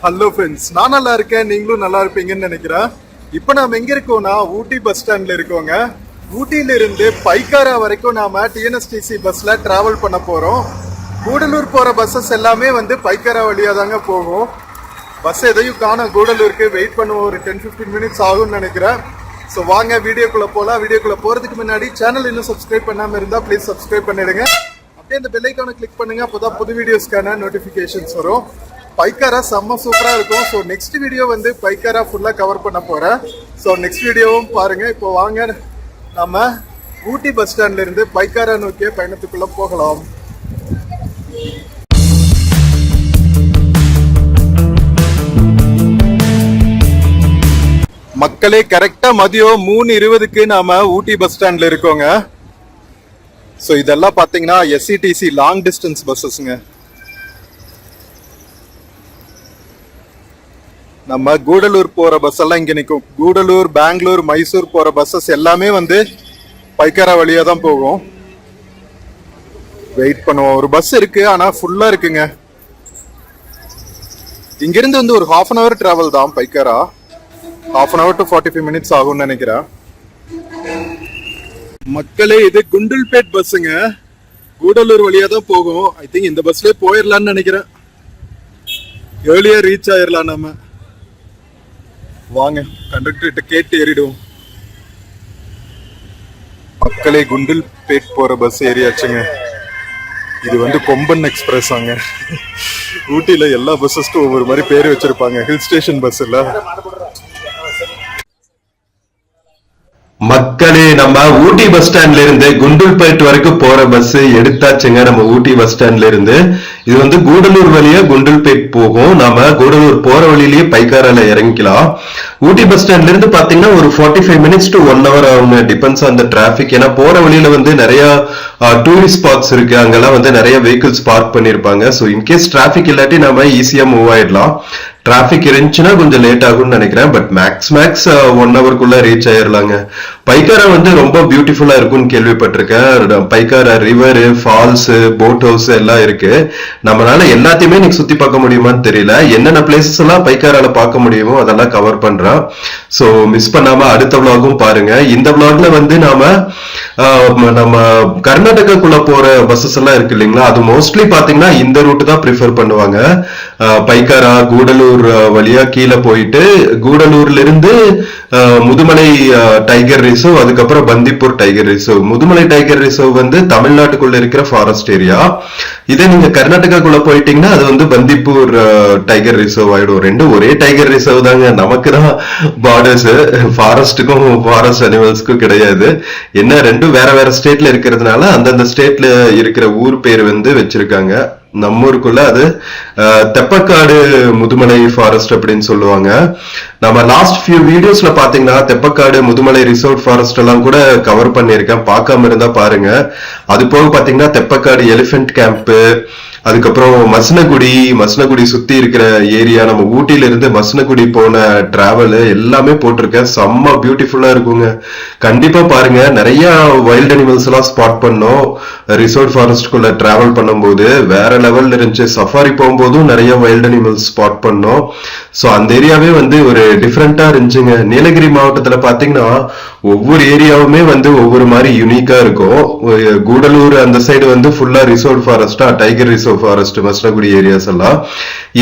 Hello friends, நான் நல்லா இருக்கேன், நீங்களும் நல்லா இருப்பீங்கன்னு நினைக்கிறேன். இப்போ நாம எங்க இருக்கோம்னா ஊட்டி பஸ் ஸ்டாண்ட்ல இருக்கோங்க. ஊட்டியில இருந்து பைக்காரா வரைக்கும் நாம டிஎன்எஸ்டிசி பஸ்ல டிராவல் பண்ண போறோம். கூடலூர் போற பஸ்ஸஸ் எல்லாமே பைக்காரா வழியா தாங்க போகும். பஸ் எதையும் காணோம். கூடலூருக்கு வெயிட் பண்ணுவோம், ஒரு 10-15 மினிட்ஸ் ஆகும்னு நினைக்கிறேன். ஸோ வாங்க வீடியோக்குள்ள போகலாம். வீடியோக்குள்ள போறதுக்கு முன்னாடி சேனல் இன்னும் சப்ஸ்கிரைப் பண்ணாம இருந்தா ப்ளீஸ் சப்ஸ்கிரைப் பண்ணிடுங்க. அப்படியே இந்த பெல் ஐக்கானை கிளிக் பண்ணுங்க, அப்போதான் புது வீடியோஸ்க்கான நோட்டிஃபிகேஷன்ஸ் வரும். பைக்காரா செம்ம சூப்பரா இருக்கும். ஸோ நெக்ஸ்ட் வீடியோ பைக்காரா ஃபுல்லா கவர் பண்ண போறேன். ஸோ நெக்ஸ்ட் வீடியோவும் பாருங்க. இப்போ வாங்க நம்ம ஊட்டி பஸ் ஸ்டாண்ட்ல இருந்து பைக்காரா நோக்கிய பயணத்துக்குள்ள போகலாம். மக்களே, கரெக்டா மதியம் 3:20க்கு நாம ஊட்டி பஸ் ஸ்டாண்ட்ல இருக்கோங்க. ஸோ இதெல்லாம் பாத்தீங்கன்னா எஸ்சிடிசி லாங் டிஸ்டன்ஸ் பஸ்ஸஸ்ங்க. நம்ம கூடலூர் போற பஸ் எல்லாம் இங்க நிற்கும். கூடலூர், பெங்களூர், மைசூர் போற பஸ்ஸஸ் எல்லாமே பைக்காரா வழியா தான் போகும். வெயிட் பண்ணுவோம். ஒரு பஸ் இருக்கு, ஆனா ஃபுல்லா இருக்குங்க. இங்கிருந்து ஒரு 1/2 hour டிராவல் தான் பைக்காரா. 1/2 hour to 45 minutes ஆகும்னு நினைக்கிறேன். மக்களே, இது குண்டுல்பேட் பஸ்ஸுங்க. கூடலூர் வழியா தான் போகும். ஐ திங்க் இந்த பஸ்ல போயிடலாம்னு நினைக்கிறேன். ஏர்லியா ரீச் ஆயிடலாம் நம்ம. வாங்க கண்டக்டர் கேட்டு ஏறிடுவோம். மக்களே, குண்டுல்பேட் போற பஸ் ஏறியாச்சுங்க. இது கொம்பன் எக்ஸ்பிரஸ் ஆங்க. ஊட்டியில எல்லா பஸ்ஸஸ்க்கும் ஒவ்வொரு மாதிரி பேர் வச்சிருப்பாங்க. ஹில் ஸ்டேஷன் பஸ் இல்ல. மக்களே, நம்ம ஊட்டி பஸ் ஸ்டாண்ட்ல இருந்து குண்டுல்பேட் வரைக்கும் போற பஸ் எடுத்தாச்சுங்க. நம்ம ஊட்டி பஸ் ஸ்டாண்ட்ல இருந்து இது கூடலூர் வழியா குண்டுல்பேட் போகும். நாம கூடலூர் போற வழியிலேயே பைக்காரால இறங்கிக்கலாம். ஊட்டி பஸ் ஸ்டாண்ட்ல இருந்து பாத்தீங்கன்னா ஒரு 45 minutes to 1 hour ஆகும். Depends on the traffic. ஏன்னா போற வழியில நிறைய டூரிஸ்ட் ஸ்பாட்ஸ் இருக்கு. அங்கெல்லாம் நிறைய வெஹிக்கிள்ஸ் பார்க் பண்ணிருப்பாங்க. ஸோ இன்கேஸ் டிராபிக் இல்லாட்டி நம்ம ஈஸியா மூவ் ஆயிடலாம். டிராபிக் இருந்துச்சுன்னா கொஞ்சம் லேட் ஆகும்னு நினைக்கிறேன். பட் மேக்ஸ் 1 hourக்குள்ள ரீச் ஆயிடலாங்க. பைக்காரா ரொம்ப பியூட்டிஃபுல்லா இருக்கும்னு கேள்விப்பட்டிருக்கேன். Pykara river, falls, boat house எல்லாம் இருக்கு. நம்மளால எல்லாத்தையுமே இன்னைக்கு சுத்தி பார்க்க முடியுமான்னு தெரியல. என்னென்ன பிளேசஸ் எல்லாம் பைக்காரால பார்க்க முடியுமோ அதெல்லாம் கவர் பண்றேன். சோ மிஸ் பண்ணாம அடுத்த விளாகும் பாருங்க. இந்த விளாக்ல நம்ம கர்நாடகாக்குள்ள போற பஸ்ஸஸ் எல்லாம் இருக்கு இல்லைங்களா, அது மோஸ்ட்லி பாத்தீங்கன்னா இந்த ரூட் தான் ப்ரிஃபர் பண்ணுவாங்க. பைக்காரா கூடலூர் வழியா கீழே போயிட்டு கூடலூர்ல இருந்து முதுமலை டைகர் ரிசர்வ், அதுக்கப்புறம் Bandipur tiger reserve. Mudumalai tiger reserve தமிழ்நாட்டுக்குள்ள இருக்கிற ஃபாரஸ்ட் ஏரியா. இதே நீங்க கர்நாடகாக்குள்ள போயிட்டீங்கன்னா அது பந்திப்பூர் டைகர் ரிசர்வ் ஆயிடும். ரெண்டும் ஒரே டைகர் ரிசர்வ் தாங்க. நமக்கு தான் பார்டர்ஸ், ஃபாரஸ்டுக்கும் ஃபாரஸ்ட் அனிமல்ஸ்க்கும் கிடையாது. என்ன ரெண்டும் வேற வேற ஸ்டேட்ல இருக்கிறதுனால அந்தந்த ஸ்டேட்ல இருக்கிற ஊர் பேர் வச்சிருக்காங்க. நம்ம ஊருக்குள்ள அது தெப்பக்காடு முதுமலை ஃபாரஸ்ட் அப்படின்னு சொல்லுவாங்க. நம்ம லாஸ்ட் ஃபியூ வீடியோஸ்ல பாத்தீங்கன்னா தெப்பக்காடு, முதுமலை ரிசர்வ் ஃபாரஸ்ட் எல்லாம் கூட கவர் பண்ணிருக்கேன். பார்க்காம இருந்தா பாருங்க. அது போக பாத்தீங்கன்னா தெப்பக்காடு எலிஃபென்ட் கேம்ப், அதுக்கப்புறம் மசனகுடி சுத்தி இருக்கிற ஏரியா, நம்ம ஊட்டியில இருந்து மசனகுடி போன டிராவல் எல்லாமே போட்டிருக்கேன். செம்ம பியூட்டிஃபுல்லா இருக்குங்க. கண்டிப்பா பாருங்க. நிறைய வைல்ட் அனிமல்ஸ் எல்லாம் ஸ்பாட் பண்ணோம் ரிசர்வ் ஃபாரஸ்ட்குள்ள டிராவல் பண்ணும்போது. வேற லெவல்ல இருந்துச்சு. சஃபாரி போகும்போதும் நிறைய வைல்ட் அனிமல்ஸ் ஸ்பாட் பண்ணோம். சோ அந்த ஏரியாவே ஒரு டிஃப்ரெண்டா இருந்துச்சுங்க. நீலகிரி மாவட்டத்துல பாத்தீங்கன்னா ஒவ்வொரு ஏரியாவுமே ஒவ்வொரு மாதிரி யூனிக்கா இருக்கும். கூடலூர் அந்த சைடு ஃபுல்லா ரிசர்வ் ஃபாரஸ்டா, tiger reserve forest, Masinagudi areas எல்லாம்.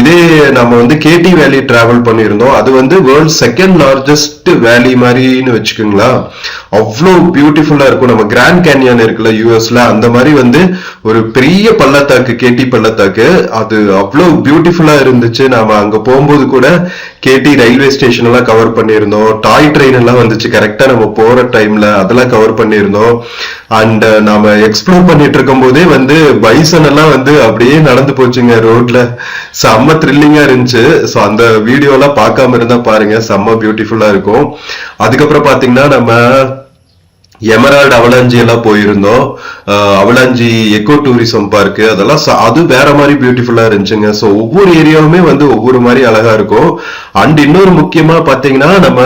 இதே நம்ம கேடி வேலி டிராவல் பண்ணியிருந்தோம். அது வேர்ல்ட் செகண்ட் லார்ஜஸ்ட் வேலி மாதிரின்னு வச்சுக்கோங்களா. அவ்வளோ பியூட்டிஃபுல்லா இருக்கும். நம்ம கிராண்ட் கேன்யன் இருக்குல்ல யூஎஸ்ல, அந்த மாதிரி ஒரு பெரிய பள்ளத்தாக்கு, கேடி பள்ளத்தாக்கு, அது அவ்வளோ பியூட்டிஃபுல்லா இருந்துச்சு. நாம அங்க போகும்போது கூட கேடி ரயில்வே ஸ்டேஷன் எல்லாம் கவர் பண்ணியிருந்தோம். டாய் ட்ரெயின் எல்லாம் வந்துச்சு கரெக்டா நம்ம போற டைம்ல, அதெல்லாம் கவர் பண்ணியிருந்தோம். அண்ட் நாம எக்ஸ்ப்ளோர் பண்ணிட்டு இருக்கும் போதே பைசன் எல்லாம் அப்படியே நடந்து போச்சுங்க ரோட்ல. செம்ம த்ரில்லிங்கா இருந்துச்சு. சோ அந்த வீடியோ எல்லாம் பார்க்காம இருந்தா பாருங்க, செம்ம பியூட்டிஃபுல்லா இருக்கும். அதுக்கப்புறம் பாத்தீங்கன்னா நம்ம எமரால்டு அவலாஞ்சி எல்லாம் போயிருந்தோம். அவலாஞ்சி எக்கோ டூரிசம் பார்க்கு அதெல்லாம் அது வேற மாதிரி பியூட்டிஃபுல்லா இருந்துச்சுங்க. ஸோ ஒவ்வொரு ஏரியாவுமே வந்து ஒவ்வொரு மாதிரி அழகா இருக்கும். அண்ட் இன்னொரு முக்கியமா பாத்தீங்கன்னா நம்ம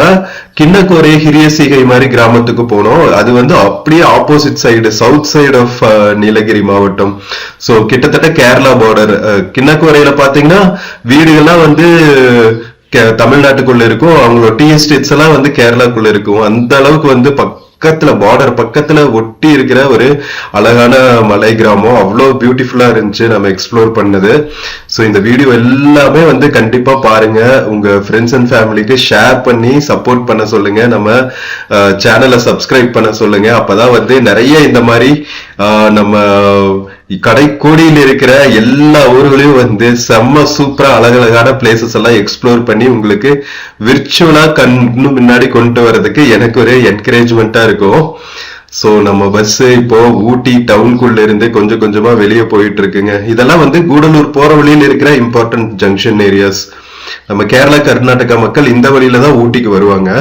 கிண்ணக்கோரை ஹிரியசிகை மாதிரி கிராமத்துக்கு போனோம். அது வந்து அப்படியே opposite side south side of Nilgiri மாவட்டம். ஸோ கிட்டத்தட்ட கேரளா பார்டர். கிண்ணக்கோரையில பாத்தீங்கன்னா வீடுகள்லாம் வந்து தமிழ்நாட்டுக்குள்ள இருக்கும், அவங்களோட டீ எஸ்டேட்ஸ் எல்லாம் வந்து கேரளாக்குள்ள இருக்கும். அந்த அளவுக்கு வந்து பக்கத்துல பார்டர் பக்கத்துல ஒட்டி இருக்கிற ஒரு அழகான மலை கிராமம். அவ்வளோ பியூட்டிஃபுல்லா இருந்துச்சு நம்ம எக்ஸ்ப்ளோர் பண்ணது. ஸோ இந்த வீடியோ எல்லாமே வந்து கண்டிப்பா பாருங்க, உங்க ஃப்ரெண்ட்ஸ் அண்ட் ஃபேமிலிக்கு ஷேர் பண்ணி சப்போர்ட் பண்ண சொல்லுங்க, நம்ம சேனலை சப்ஸ்கிரைப் பண்ண சொல்லுங்க. அப்பதான் வந்து நிறைய இந்த மாதிரி நம்ம கடைக்கோடியில் இருக்கிற எல்லா ஊர்களையும் வந்து செம்ம சூப்பரா அழகழகான பிளேசஸ் எல்லாம் எக்ஸ்ப்ளோர் பண்ணி உங்களுக்கு விர்ச்சுவலா கண்ணு முன்னாடி கொண்டு வர்றதுக்கு எனக்கு ஒரு என்கரேஜ்மெண்டா இருக்கும். சோ நம்ம பஸ் இப்போ ஊட்டி டவுனுக்குள்ள இருந்து கொஞ்சம் கொஞ்சமா வெளியே போயிட்டு இருக்குங்க. இதெல்லாம் வந்து கூடலூர் போற வழியில் இருக்கிற இம்பார்ட்டன்ட் ஜங்ஷன் ஏரியாஸ். நம்ம கேரளா கர்நாடகா மக்கள் இந்த வழியில தான் ஊட்டிக்கு வருவாங்க.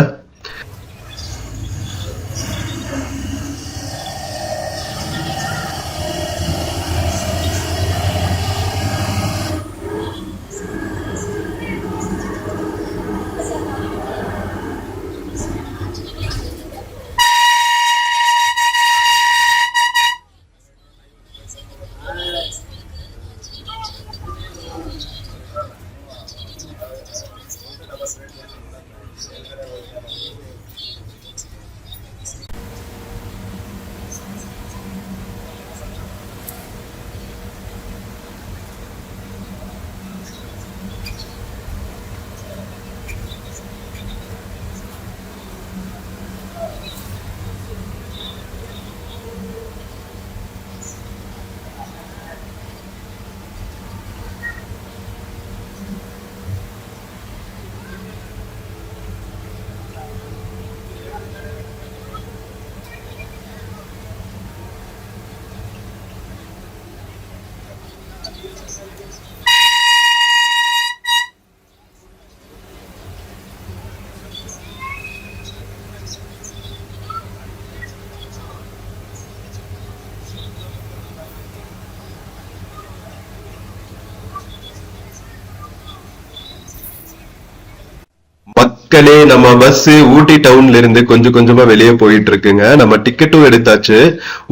மக்களே, நம்ம பஸ் ஊட்டி டவுன்ல இருந்து கொஞ்சம் கொஞ்சமா வெளியே போயிட்டு இருக்குங்க. நம்ம டிக்கெட்டும் எடுத்தாச்சு.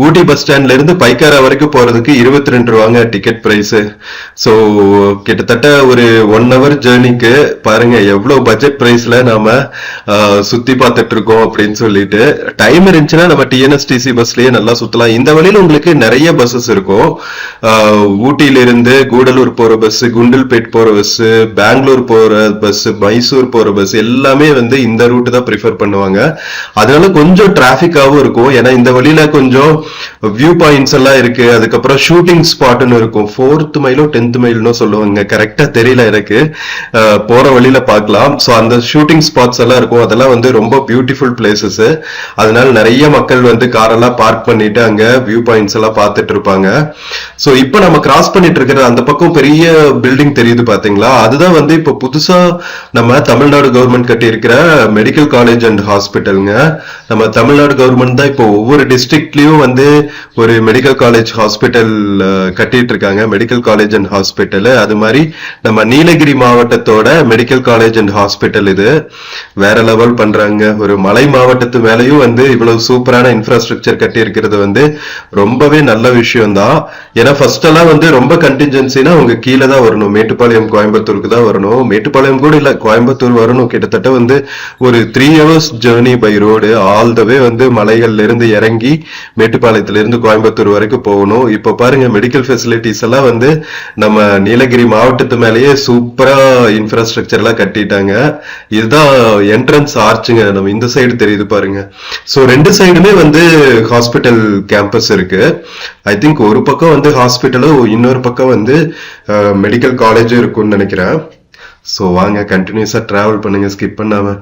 ஊட்டி பஸ் ஸ்டாண்ட்ல இருந்து பைக்காரா வரைக்கும் போறதுக்கு 22 ரூபாங்க டிக்கெட் பிரைஸ். சோ கிட்டத்தட்ட ஒரு 1 hour ஜேர்னிக்கு பாருங்க எவ்வளவு பட்ஜெட் பிரைஸ்ல நாம சுத்தி பார்த்துட்டு இருக்கோம் அப்படின்னு சொல்லிட்டு. டைம் இருந்துச்சுன்னா நம்ம டிஎன்எஸ்டிசி பஸ்லயே நல்லா சுத்தலாம். இந்த வழியில உங்களுக்கு நிறைய பஸ்ஸஸ் இருக்கும். ஊட்டியில இருந்து கூடலூர் போற பஸ், குண்டல்பேட் போற பஸ், பெங்களூர் போற பஸ், மைசூர் போற பஸ் எல்லாமே வந்து இந்த ரூட் தான் ப்ரிஃபர் பண்ணுவாங்க. அதனால கொஞ்சம் டிராபிக்காவும் இருக்கும். ஏன்னா இந்த வழியில கொஞ்சம் வியூ பாயிண்ட்ஸ் எல்லாம் இருக்கு. அதுக்கப்புறம் ஷூட்டிங் ஸ்பாட்னு இருக்கும். 4th மைலோ 10th மைல்னோ சொல்லுவாங்க, கரெக்டா தெரியல எனக்கு. போற வழியில பார்க்கலாம். சோ அந்த ஷூட்டிங் ஸ்பாட்ஸ் எல்லாம் இருக்கும். அதெல்லாம் வந்து ரொம்ப பியூட்டிஃபுல் பிளேசஸ். அதனால நிறைய மக்கள் வந்து காரெல்லாம் பார்க் பண்ணிட்டு அங்க வியூ பாயிண்ட்ஸ் எல்லாம் பார்த்துட்டு இருப்பாங்க. சோ இப்போ நம்ம கிராஸ் பண்ணிட்டு இருக்கிற அந்த பக்கம் பெரிய பில்டிங் தெரியுது பாத்தீங்களா, அதுதான் வந்து இப்போ புதுசா நம்ம தமிழ்நாடு கவர்மெண்ட் கட்டி இருக்கிற மெடிக்கல் காலேஜ் அண்ட் ஹாஸ்பிட்டலுங்க. நம்ம தமிழ்நாடு கவர்மெண்ட் தான் இப்போ ஒவ்வொரு டிஸ்ட்ரிக்ட்லயும் வந்து ஒரு மெடிக்கல் காலேஜ் ஹாஸ்பிட்டல் கட்டிட்டு இருக்காங்க, மெடிக்கல் காலேஜ் அண்ட் ஹாஸ்பிட்டல். அது மாதிரி நம்ம நீலகிரி மாவட்டத்தோட மெடிக்கல் காலேஜ் அண்ட் ஹாஸ்பிட்டல் இது வேற லெவல் பண்றாங்க. ஒரு மலை மாவட்டத்து மேலையும் வந்து இவ்வளவு சூப்பரான இன்ஃப்ராஸ்ட்ரக்சர் கட்டி இருக்கிறது வந்து ரொம்பவே நல்ல விஷயம் தான். ஏன்னா ஃபர்ஸ்ட் எல்லாம் வந்து ரொம்ப கண்டின்ஜென்சினா அவங்க கீழே தான் வரணும், மேட்டுப்பாளையம் கோயம்புத்தூருக்கு தான் வரணும். மேட்டுப்பாளையம் கூட இல்ல, கோயம்புத்தூர் வரணும். கிட்டத்தட்ட வந்து ஒரு 3 hours journey by road all the way வந்து மலைகள்ல இருந்து இறங்கி மேட்டுப்பாளையத்துல இருந்து கோயம்புத்தூர் வரைக்கும் போகணும். இப்ப பாருங்க மெடிக்கல் ஃபெசிலிட்டிஸ் எல்லாம் வந்து நம்ம நீலகிரி மாவட்டத்து மேலேயே சூப்பரா இன்ஃப்ராஸ்ட்ரக்சர் எல்லாம் கட்டிட்டாங்க. இதுதான் என்ட்ரன்ஸ் ஆர்ச்சுங்க, நம்ம இந்த சைடு தெரியுது பாருங்க. சோ 2 சைடுமே வந்து ஹாஸ்பிட்டல் கேம்பஸ் இருக்கு. ஐ திங்க் ஒரு பக்கம் வந்து ஹாஸ்பிட்டலும் இன்னொரு பக்கம் வந்து மெடிக்கல் காலேஜும் இருக்கும்னு நினைக்கிறேன். சோ வாங்க கண்டினியூஸா டிராவல் பண்ணுங்க ஸ்கிப் பண்ணாம.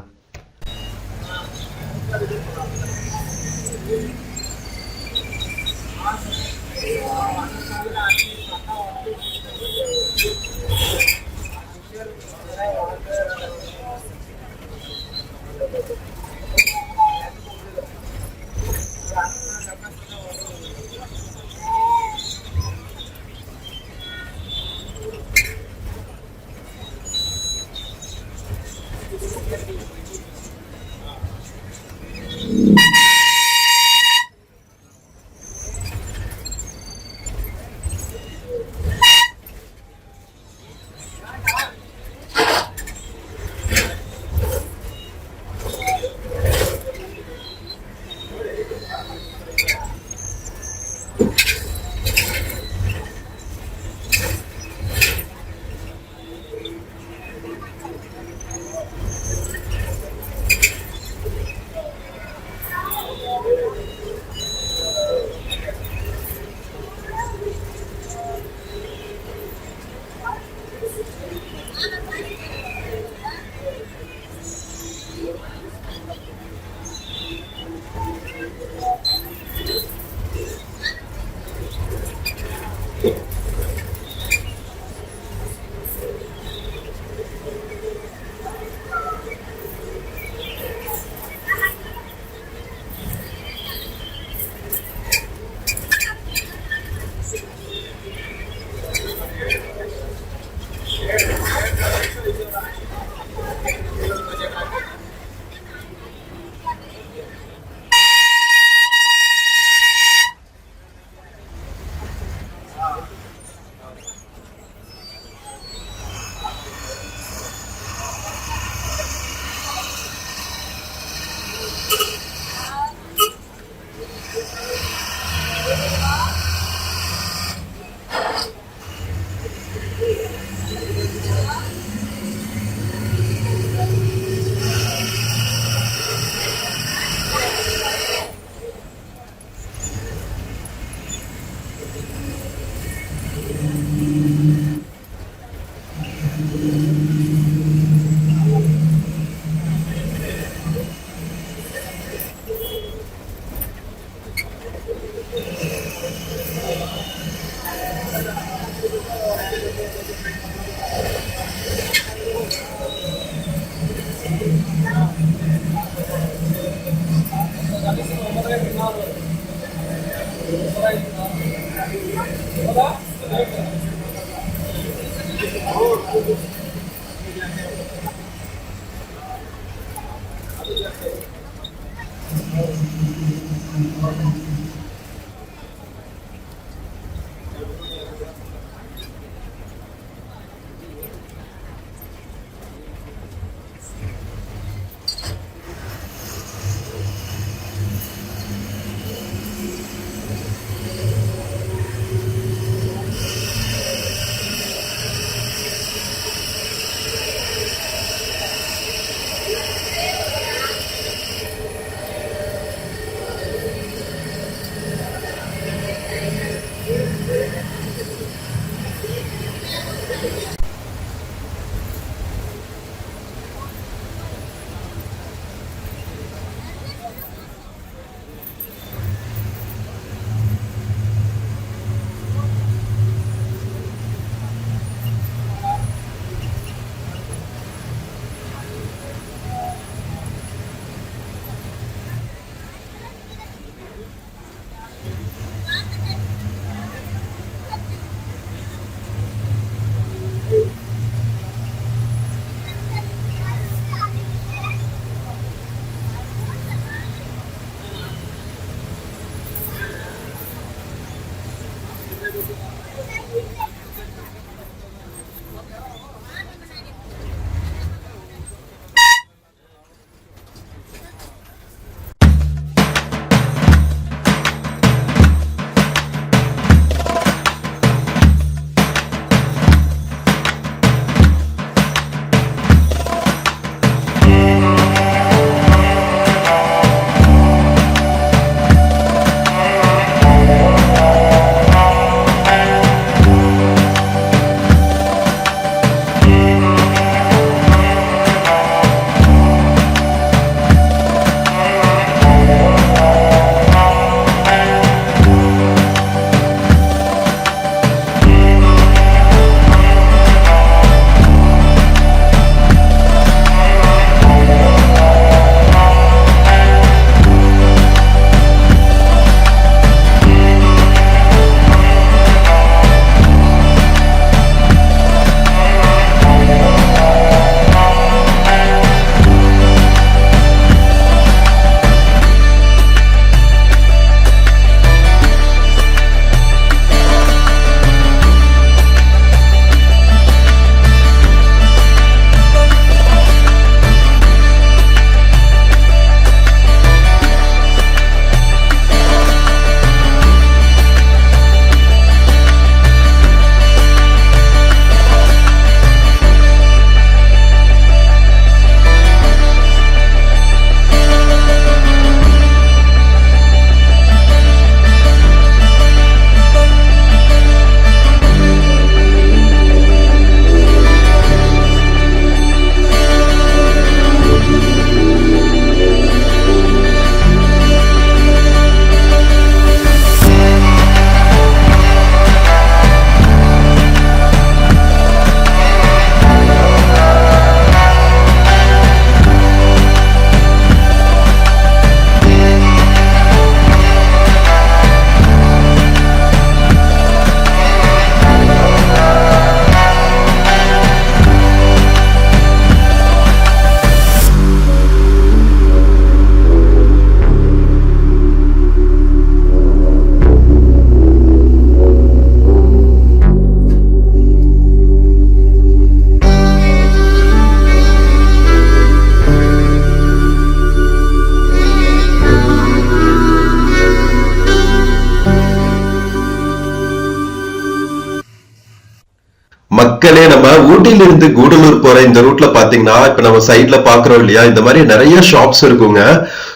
மக்களே, நம்ம ஊட்டில இருந்து கூடலூர் போற இந்த ரூட்ல பாத்தீங்கன்னா இப்ப நம்ம சைட்ல பாக்குறோம் இல்லையா, இந்த மாதிரி நிறைய ஷாப்ஸ் இருக்குங்க.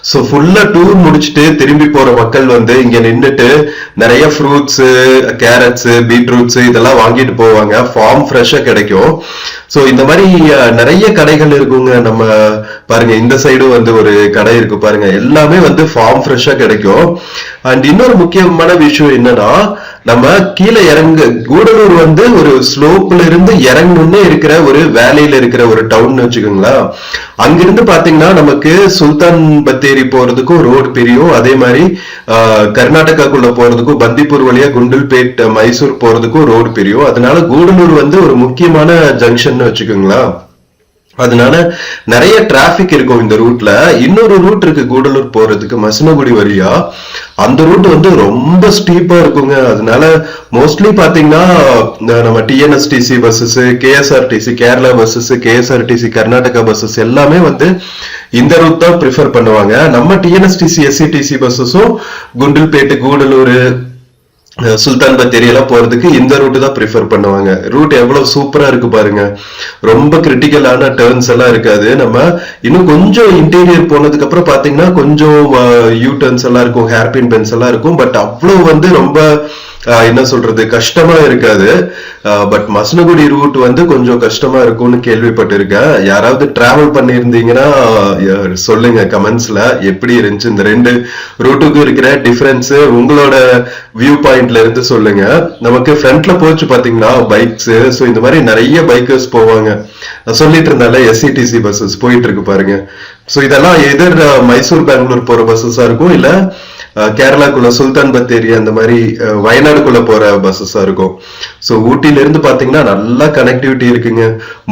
சோ ஃபுல்லா டூர் முடிச்சுட்டு திரும்பி போற மக்கள் வந்து இங்க நின்னுட்டு நிறைய ஃப்ரூட்ஸ், கேரட்ஸ், பீட்ரூட்ஸ் இதெல்லாம் வாங்கிட்டு போவாங்க. ஃபார்ம் ஃப்ரெஷ்ஷா கிடைக்கும். சோ இந்த மாதிரி நிறைய கடைகள் இருக்குங்க. நம்ம பாருங்க, இந்த சைடும் வந்து ஒரு கடை இருக்கு பாருங்க. எல்லாமே வந்து ஃபார்ம் ஃப்ரெஷ்ஷா கிடைக்கும். அண்ட் இன்னொரு முக்கியமான விஷயம் என்னன்னா, நம்ம கீழே இறங்க கூடலூர் வந்து ஒரு ஸ்லோப்ல இருந்து இறங்கணும்னே இருக்கிற ஒரு வேலையில இருக்கிற ஒரு டவுன் வச்சுக்கோங்களேன். அங்கிருந்து பாத்தீங்கன்னா நமக்கு சுல்தான் பத்தேரி போறதுக்கும் ரோடு பிரியும். அதே மாதிரி கர்நாடகாக்குள்ள போறதுக்கும் பந்திப்பூர் வழியா குண்டல்பேட், மைசூர் போறதுக்கும் ரோடு பிரியும். அதனால கூடலூர் வந்து ஒரு முக்கியமான ஜங்ஷன் வச்சுக்கோங்களேன். அதனால நிறைய டிராபிக் இருக்கும் இந்த ரூட்ல. இன்னொரு ரூட் இருக்கு கூடலூர் போறதுக்கு மசினகுடி வழியா. அந்த ரூட் வந்து ரொம்ப ஸ்டீப்பா இருக்குங்க. அதனால மோஸ்ட்லி பாத்தீங்கன்னா நம்ம TNSTC buses, KSRTC Kerala buses, KSRTC Karnataka buses எல்லாமே வந்து இந்த ரூட் தான் ப்ரிஃபர் பண்ணுவாங்க. நம்ம டிஎன்எஸ்டிசி எஸ்சிடிசி பஸ்ஸஸும் குண்டில்பேட்டு, கூடலூர், சுல்தான் பத்தேரி எல்லாம் போறதுக்கு இந்த ரூட் தான் ப்ரிஃபர் பண்ணுவாங்க. ரூட் எவ்வளவு சூப்பரா இருக்கு பாருங்க. ரொம்ப கிரிட்டிக்கலான டர்ன்ஸ் எல்லாம் இருக்காது. நம்ம இன்னும் கொஞ்சம் இன்டீரியர் போனதுக்கு அப்புறம் பாத்தீங்கன்னா கொஞ்சம் யூ டர்ன்ஸ் எல்லாம் இருக்கும், ஹேர்பின் பென்ஸ் எல்லாம் இருக்கும். பட் அவ்வளவு வந்து ரொம்ப என்ன சொல்றது கஷ்டமா இருக்காது. பட் மசனகுடி ரூட் வந்து கொஞ்சம் கஷ்டமா இருக்கும்னு கேள்விப்பட்டிருக்கேன். யாராவது டிராவல் பண்ணியிருந்தீங்கன்னா சொல்லுங்க கமெண்ட்ஸ்ல எப்படி இருந்துச்சு, இந்த ரெண்டு ரூட்டுக்கும் இருக்கிற டிஃபரன்ஸ் உங்களோட வியூ பாயிண்ட்ல இருந்து சொல்லுங்க. நமக்கு ஃப்ரண்ட்ல போச்சு பாத்தீங்கன்னா பைக்ஸ், ஸோ இந்த மாதிரி நிறைய பைக்கர்ஸ் போவாங்க. சொல்லிட்டு இருந்தால எஸ்சிடிசி பஸ்ஸஸ் போயிட்டு இருக்கு பாருங்க. ஸோ இதெல்லாம் எதிர் மைசூர் பெங்களூர் போற பஸ்ஸஸா இருக்கும், இல்ல கேரளாக்குள்ள சுல்தான் பத்தேரி அந்த மாதிரி வயநாடுக்குள்ள போற பஸ்ஸஸா இருக்கும். ஸோ ஊட்டில இருந்து பாத்தீங்கன்னா நல்லா கனெக்டிவிட்டி இருக்குங்க.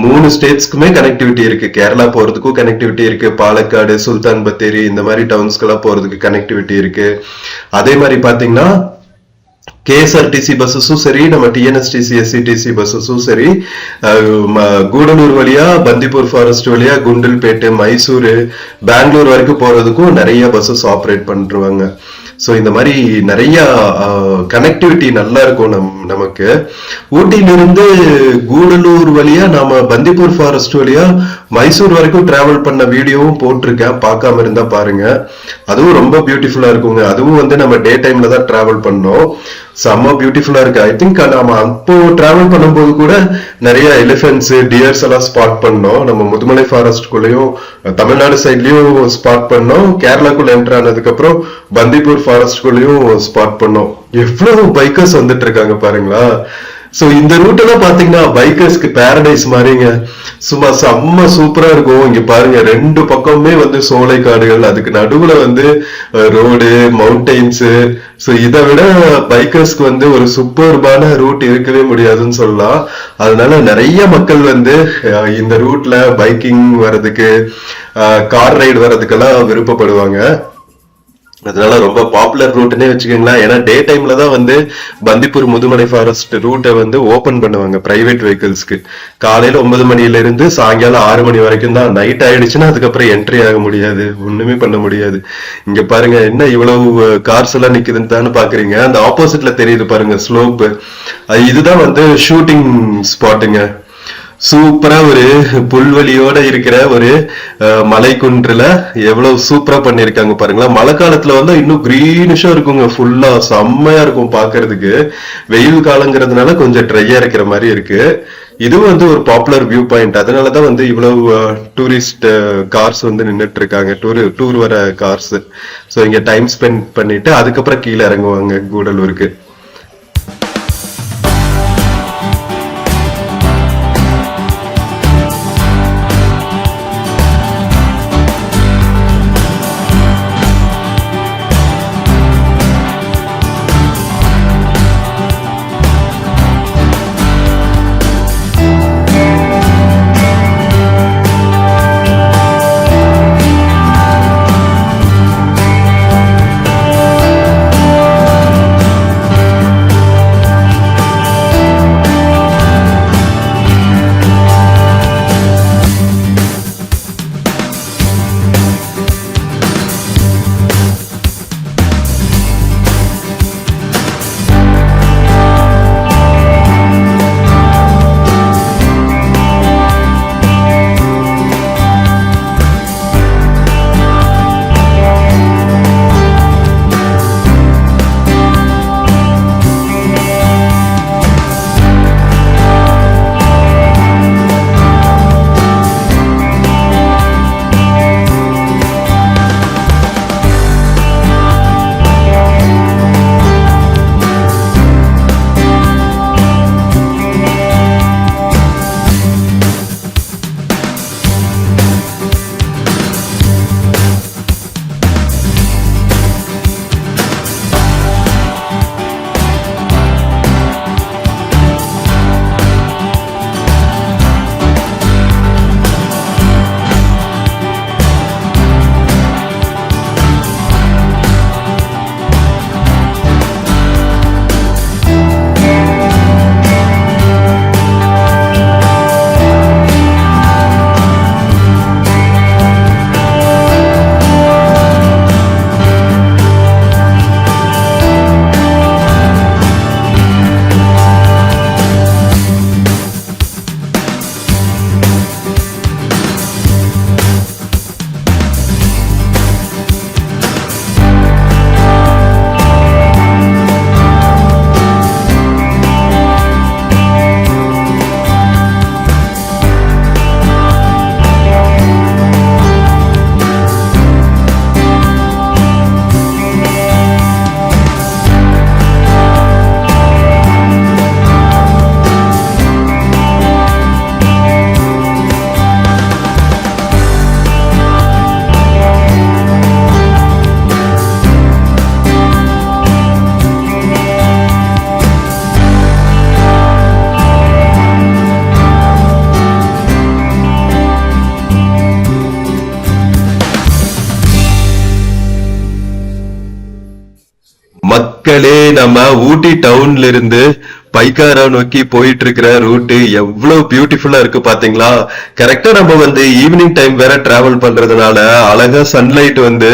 3 ஸ்டேட்ஸ்க்குமே கனெக்டிவிட்டி இருக்கு. கேரளா போறதுக்கும் கனெக்டிவிட்டி இருக்கு, பாலக்காடு, சுல்தான் பத்தேரி இந்த மாதிரி டவுன்ஸ்க்கெல்லாம் போறதுக்கு கனெக்டிவிட்டி இருக்கு. அதே மாதிரி பாத்தீங்கன்னா கேஎஸ்ஆர்டிசி பஸ்ஸஸும் சரி, நம்ம டிஎன்எஸ்டிசி எஸ்சிடிசி பஸ்ஸஸும் சரி, கூடலூர் வழியா, பந்திப்பூர் ஃபாரஸ்ட் வழியா, குண்டில்பேட்டு, மைசூரு, பெங்களூர் வரைக்கும் போறதுக்கும் நிறைய பஸ்ஸஸ் ஆப்ரேட் பண்ணிருவாங்க. ஸோ இந்த மாதிரி நிறைய கனெக்டிவிட்டி நல்லா இருக்கும் நமக்கு. ஊட்டியிலிருந்து கூடலூர் வழியா நாம பந்திப்பூர் ஃபாரஸ்ட் வழியா மைசூர் வரைக்கும் டிராவல் பண்ண வீடியோவும் போட்டிருக்கேன், பார்க்காம இருந்தா பாருங்க. அதுவும் ரொம்ப பியூட்டிஃபுல்லா இருக்குங்க. அதுவும் வந்து நம்ம டே டைம்ல தான் டிராவல் பண்ணோம். செம்ம பியூட்டிஃபுல்லா இருக்கு. ஐ திங்க் நாம அப்போ டிராவல் பண்ணும்போது கூட நிறைய எலிபென்ட்ஸ், டியர்ஸ் எல்லாம் ஸ்பாட் பண்ணோம். நம்ம முதுமலை ஃபாரஸ்ட்குள்ளயும் தமிழ்நாடு சைட்லயும் ஸ்பாட் பண்ணோம். கேரளாக்குள்ள என்டர் ஆனதுக்கு அப்புறம் பந்திப்பூர் ஃபாரஸ்ட்குள்ளயும் ஸ்பாட் பண்ணோம். எவ்வளவு பைக்கர்ஸ் வந்துட்டு இருக்காங்க பாருங்களா. சோ இந்த ரூட் எல்லாம் பாத்தீங்கன்னா பைக்கர்ஸ்க்கு பாரடைஸ் மாதிரிங்க. சும்மா செம்ம சூப்பரா இருக்கும். இங்க பாருங்க, 2 பக்கமுமே வந்து சோலை காடுகள், அதுக்கு நடுவுல வந்து ரோடு, மவுண்டெயின்ஸ். சோ இதை விட பைக்கர்ஸ்க்கு வந்து ஒரு சூப்பர்பான ரூட் இருக்கவே முடியாதுன்னு சொல்லலாம். அதனால நிறைய மக்கள் வந்து இந்த ரூட்ல பைக்கிங் வர்றதுக்கு, கார் ரைடு வர்றதுக்கெல்லாம் விருப்பப்படுவாங்க. அதனால ரொம்ப பாப்புலர் ரூட்னே வச்சுக்கோங்களேன். ஏன்னா டே டைம்ல தான் வந்து பந்திப்பூர் முதுமலை ஃபாரஸ்ட் ரூட்டை வந்து ஓபன் பண்ணுவாங்க பிரைவேட் வெஹிக்கிள்ஸ்க்கு. காலையில 9 மணில இருந்து சாயங்காலம் 6 மணி வரைக்கும் தான். நைட் ஆயிடுச்சுன்னா அதுக்கப்புறம் என்ட்ரி ஆக முடியாது, ஒண்ணுமே பண்ண முடியாது. இங்க பாருங்க என்ன இவ்வளவு கார்ஸ் எல்லாம் நிக்குதுன்னு தானே பாக்குறீங்க. அந்த ஆப்போசிட்ல தெரியுது பாருங்க ஸ்லோப், இதுதான் வந்து ஷூட்டிங் ஸ்பாட்டுங்க. சூப்பரா ஒரு புல்வெளியோட இருக்கிற ஒரு மலை குன்றுல எவ்வளவு சூப்பரா பண்ணிருக்காங்க பாருங்களா. மழை காலத்துல வந்து இன்னும் கிரீனிஷா இருக்குங்க, ஃபுல்லா செம்மையா இருக்கும் பாக்குறதுக்கு. வெயில் காலங்கிறதுனால கொஞ்சம் ட்ரையா இருக்கிற மாதிரி இருக்கு. இதுவும் வந்து ஒரு பாப்புலர் வியூ பாயிண்ட். அதனாலதான் வந்து இவ்வளவு டூரிஸ்ட் கார்ஸ் வந்து நின்றுட்டு இருக்காங்க, டூர் வர கார்ஸ். ஸோ இங்க டைம் ஸ்பெண்ட் பண்ணிட்டு அதுக்கப்புறம் கீழே இறங்குவாங்க கூடலூருக்கு. மக்களே, நம்ம ஊட்டி டவுன்ல இருந்து பைக்காரா நோக்கி போயிட்டு இருக்கிற ரூட் எவ்வளவு பியூட்டிஃபுல்லா இருக்கு பாத்தீங்களா? கரெக்டா நம்ம வந்து ஈவினிங் டைம் வேற டிராவல் பண்றதுனால அழகா சன்லைட் வந்து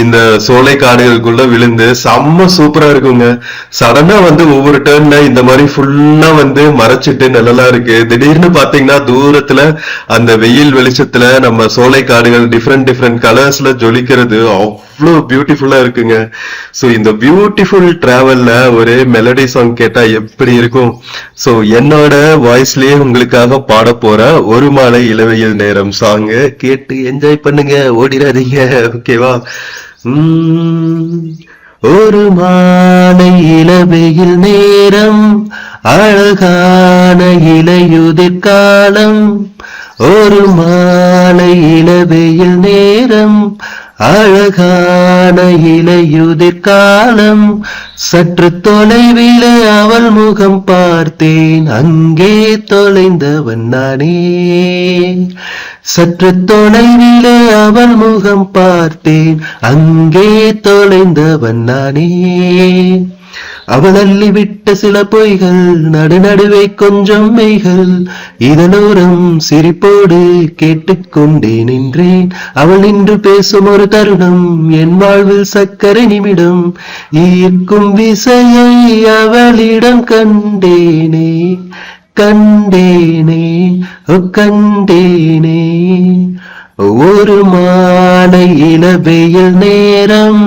இந்த சோலை காடுகளுக்குள்ள விழுந்து செம்ம சூப்பரா இருக்குங்க. சடனா வந்து ஒவ்வொரு டர்ன்ல இந்த மாதிரி ஃபுல்லா வந்து மறைச்சிட்டு நல்லா இருக்கு. திடீர்னு பாத்தீங்கன்னா தூரத்துல அந்த வெயில் வெளிச்சத்துல நம்ம சோலை காடுகள் டிஃப்ரெண்ட் கலர்ஸ்ல ஜொலிக்கிறது அவ்வளவு பியூட்டிஃபுல்லா இருக்குங்க. சோ இந்த பியூட்டிஃபுல் டிராவல்ல ஒரு மெலடி சாங் கேட்டா எப்படி இருக்கும்? சோ என்னோட வாய்ஸ்லயே உங்களுக்காக பாட போற ஒரு மாலை இளவெயில் நேரம் சாங் கேட்டு என்ஜாய் பண்ணுங்க, ஓடிடாதீங்க. ஓகேவா? ஒரு மாலை இளவெயில் நேரம், அழகான இலையுதிர் காலம். ஒரு மாலை இளவெயில் நேரம், அழகான இலையுதிர் காலம். சற்று தொலைவிலே அவள் முகம் பார்த்தேன், அங்கே தொலைந்தவன் நானே. சற்று தொலைவிலே அவள் முகம் பார்த்தேன், அங்கே தொலைந்தவன் நானே. அவள் அள்ளிவிட்ட சில பொய்கள், நடுநடுவே கொஞ்சம் மெய்கள், இதனோரம் சிரிப்போடு கேட்டுக்கொண்டே நின்றேன். அவள் நின்று பேசும் ஒரு தருணம், என் வாழ்வில் சக்கரை நிமிடம். ஈர்க்கும் விசையை அவளிடம் கண்டேனே, கண்டேனே, கண்டேனே. ஒரு மாலை இளவெயில் நேரம்,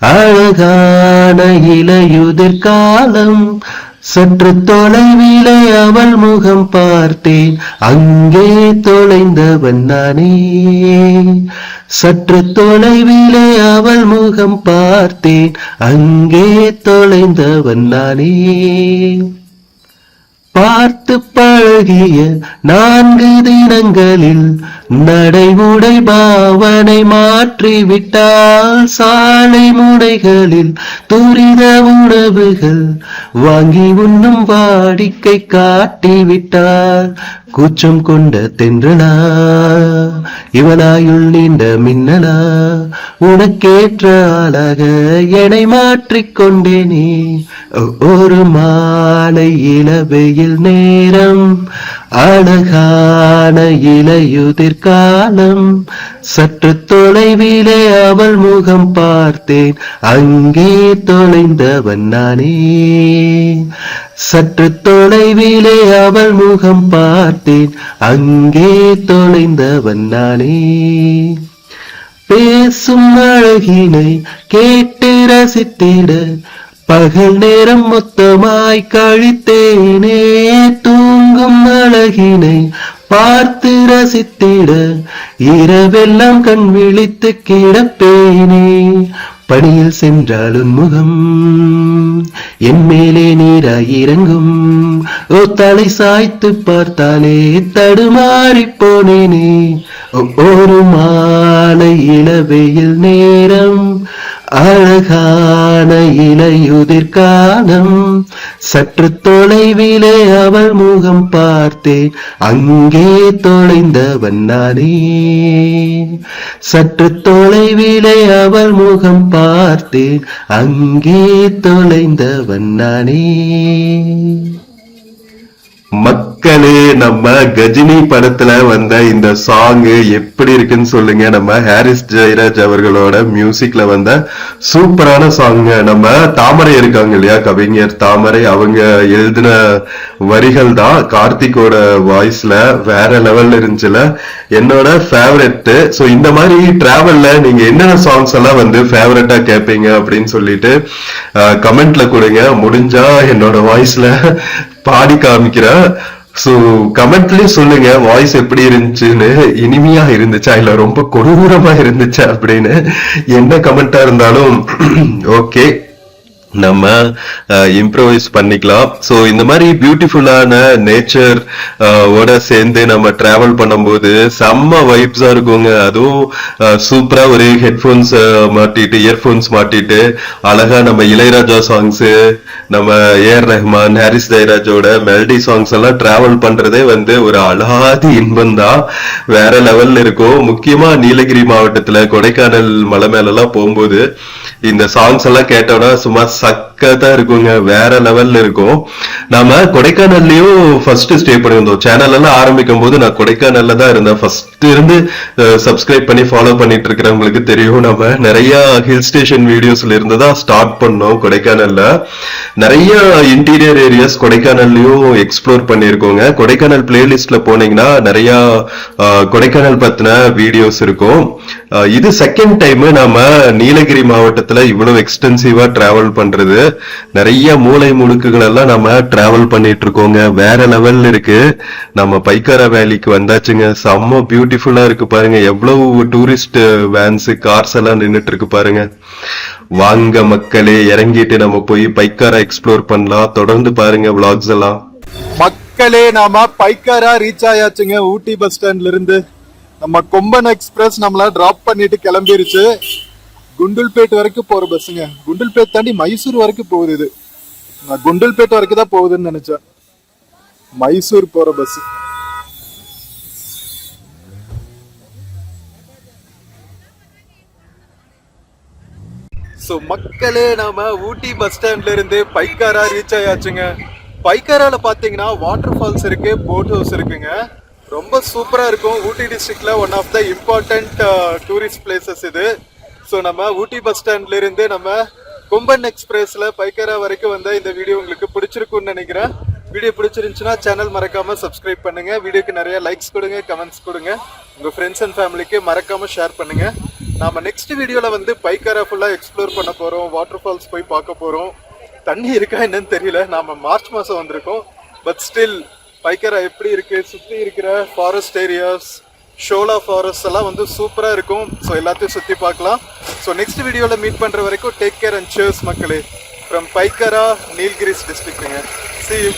அழகான இலையுதிர் காலம். சற்று தொலைவிலே அவள் முகம் பார்த்தேன், அங்கே தொலைந்தவன் நானே. சற்று தொலைவிலே அவள் முகம் பார்த்தேன், அங்கே தொலைந்தவன் நானே. பார்த்து பழகிய 4 தினங்களில் நடைமுறை பாவனை மாற்றிவிட்டால், சாலை முனைகளில் துரித உணவுகள் வாங்கி உண்ணும் வாடிக்கை காட்டிவிட்டால். கூச்சம் கொண்ட தென்றலா, இவனாயுள் நீண்ட மின்னலா, உனக்கேற்ற அழக என்னை மாற்றிக்கொண்டேனே. ஒரு மாலை இளவெயில் நேரம், அழகான இலையுதிர் காலம். சற்று தொலைவிலே அவள் முகம் பார்த்தேன், அங்கே தொலைந்தவன் நானே. சற்று தொலைவிலே அவள் முகம் பார்த்தேன், அங்கே தொலைந்தவன் நானே. பேசும் அழகினை கேட்டு ரசித்திட பகல் நேரம் மொத்தமாய் கழித்தேனே. தூங்கும் அழகினை பார்த்து ரசித்திட இரவெல்லாம் கண் விழித்து கிடப்பேனே. பணியில் சென்றால் உன் முகம் என் மேலே நீராய் இறங்கும். ஓ தலை சாய்த்து பார்த்தாலே தடுமாறி போனேனே. ஒரு மாலை இளவெயில் நேரம், அழகான இலையுதிர் காலம். சற்று தொலைவிலே அவள் முகம் பார்த்தேன், அங்கே தொலைந்தவன் நானே. சற்று தொலைவிலே அவள் முகம் பார்த்தேன், அங்கே தொலைந்தவன் நானே. மக்களே, நம்ம கஜினி படத்துல வந்த இந்த சாங் எப்படி இருக்குன்னு சொல்லுங்க. நம்ம ஹாரிஸ் ஜெயராஜ் அவர்களோட மியூசிக்ல வந்த சூப்பரான சாங். நம்ம தாமரை இருக்காங்க இல்லையா, கவிஞர் தாமரை, அவங்க எழுதின வரிகள் தான் கார்த்திகோட வாய்ஸ்ல வேற லெவல்ல இருந்துச்சுல. என்னோட ஃபேவரட். சோ இந்த மாதிரி டிராவல்ல நீங்க என்னென்ன சாங்ஸ் எல்லாம் வந்து ஃபேவரட்டா கேட்பீங்க அப்படின்னு சொல்லிட்டு கமெண்ட்ல கொடுங்க. முடிஞ்சா என்னோட வாய்ஸ்ல பாடி காமிக்கிறேன். சோ கமெண்ட்லயே சொல்லுங்க வாய்ஸ் எப்படி இருந்துச்சுன்னு. இனிமையா இருந்துச்சா இல்ல ரொம்ப கொடூரமா இருந்துச்சா அப்படின்னு. என்ன கமெண்டா இருந்தாலும் ஓகே, நம்ம இம்ப்ரோவைஸ் பண்ணிக்கலாம். சோ இந்த மாதிரி பியூட்டிஃபுல்லான நேச்சர் ஓட சேர்ந்து நம்ம டிராவல் பண்ணும்போது செம்ம வைப்ஸா இருக்குங்க. அதுவும் சூப்பரா ஒரு ஹெட்போன்ஸ் மாட்டிட்டு, இயர்போன்ஸ் மாட்டிட்டு அழகா நம்ம இளையராஜா சாங்ஸ், நம்ம ஏஆர் ரஹ்மான், ஹாரிஸ் ஜெயராஜோட மெலடி சாங்ஸ் எல்லாம் டிராவல் பண்றதே வந்து ஒரு அழகாதி இன்பம் தான். வேற லெவல்ல இருக்கும். முக்கியமா நீலகிரி மாவட்டத்துல கொடைக்கானல் மலை மேல எல்லாம் போகும்போது இந்த சாங்ஸ் எல்லாம் கேட்டோம்னா சும்மா சக்கத்தா இருக்குங்க, வேற லெவல்ல இருக்கும். நாம கொடைக்கானல்லயும் ஃபர்ஸ்ட் ஸ்டே பண்ணியிருந்தோம். சேனல் எல்லாம் ஆரம்பிக்கும் போது நான் கொடைக்கானல்ல தான் இருந்தேன். ஃபர்ஸ்ட் இருந்து சப்ஸ்கிரைப் பண்ணி ஃபாலோ பண்ணிட்டு இருக்கிறவங்களுக்கு தெரியும், நம்ம நிறைய ஹில் ஸ்டேஷன் வீடியோஸ்ல இருந்து தான் ஸ்டார்ட் பண்ணோம். கொடைக்கானல்ல நிறைய இன்டீரியர் ஏரியாஸ் கொடைக்கானல்லையும் எக்ஸ்ப்ளோர் பண்ணியிருக்கோங்க. கொடைக்கானல் பிளேலிஸ்ட்ல போனீங்கன்னா நிறைய கொடைக்கானல் பத்தின வீடியோஸ் இருக்கும். இது செகண்ட் டைம் நாம நீலகிரி மாவட்டத்துல இவ்வளவு எக்ஸ்டென்சிவா டிராவல் பண்றது. நிறைய மூளை முடுக்குகள் எல்லாம் நம்ம டிராவல் பண்ணிட்டு இருக்கோங்க, வேற லெவல்ல இருக்கு. நம்ம பைக்காரா வேலிக்கு வந்தாச்சுங்க. செம்ம பியூட்டிஃபுல்லா இருக்கு பாருங்க, எவ்வளவு டூரிஸ்ட் வேன்ஸ் கார்ஸ் எல்லாம் நின்னுட்டு இருக்கு பாருங்க. வாங்க மக்களே, இறங்கிட்டு நம்ம போய் பைக்காரா எக்ஸ்ப்ளோர் பண்ணலாம். தொடர்ந்து பாருங்க vlogs எல்லாம். மக்களே, நாம பைக்காரா ரீச் ஆயாச்சுங்க. ஊட்டி பஸ் ஸ்டாண்ட்ல இருந்து நம்ம கொம்பன் எக்ஸ்பிரஸ் நம்மள டிராப் பண்ணிட்டு கிளம்பிருச்சு. குண்டுல்பேட் வரைக்கும் போற பஸ்ஸுங்க. குண்டுல்பேட் தாண்டி மைசூர் வரைக்கும் போகுது. இது நான் குண்டுல்பேட் வரைக்கும் தான் போகுதுன்னு நினைச்சேன். மைசூர் போற பஸ். சோ மக்களே, நாம ஊட்டி பஸ் ஸ்டாண்ட்ல இருந்து பைக்காரா ரீச் ஆயாச்சுங்க. பைக்காரால பாத்தீங்கன்னா வாட்டர் ஃபால்ஸ் இருக்கு, போட் ஹவுஸ் இருக்குங்க. ரொம்ப சூப்பரா இருக்கும். ஊட்டி டிஸ்ட்ரிக்ட்ல one of the important tourist places இது. ஸோ நம்ம ஊட்டி பஸ் ஸ்டாண்ட்ல இருந்து நம்ம கொம்பன் எக்ஸ்பிரஸ்ல பைக்காரா வரைக்கும் வந்த இந்த வீடியோ உங்களுக்கு பிடிச்சிருக்கும்னு நினைக்கிறேன். வீடியோ பிடிச்சிருந்துச்சுன்னா சேனல் மறக்காம சப்ஸ்கிரைப் பண்ணுங்க. வீடியோக்கு நிறைய லைக்ஸ் கொடுங்க, கமெண்ட்ஸ் கொடுங்க. உங்க ஃப்ரெண்ட்ஸ் அண்ட் ஃபேமிலிக்கு மறக்காம ஷேர் பண்ணுங்க. நாம நெக்ஸ்ட் வீடியோல வந்து பைக்காரா ஃபுல்லா எக்ஸ்ப்ளோர் பண்ண போறோம். வாட்டர் ஃபால்ஸ் போய் பார்க்க போறோம். தண்ணி இருக்கா என்னன்னு தெரியல. நாம மார்ச் மாசம் வந்திருக்கோம். பட் ஸ்டில் பைக்காரா எப்படி இருக்கு, சுத்தி இருக்கிற ஃபாரஸ்ட் ஏரியாஸ், ஷோலா ஃபாரஸ்ட் எல்லாம் வந்து சூப்பரா இருக்கும். ஸோ எல்லாத்தையும் சுத்தி பார்க்கலாம். ஸோ நெக்ஸ்ட் வீடியோல மீட் பண்ற வரைக்கும் டேக் கேர் அண்ட் சியர்ஸ் மக்களே. ஃப்ரம் பைக்காரா, நீல்கிரிஸ் டிஸ்ட்ரிக்ட்ங்க. See you.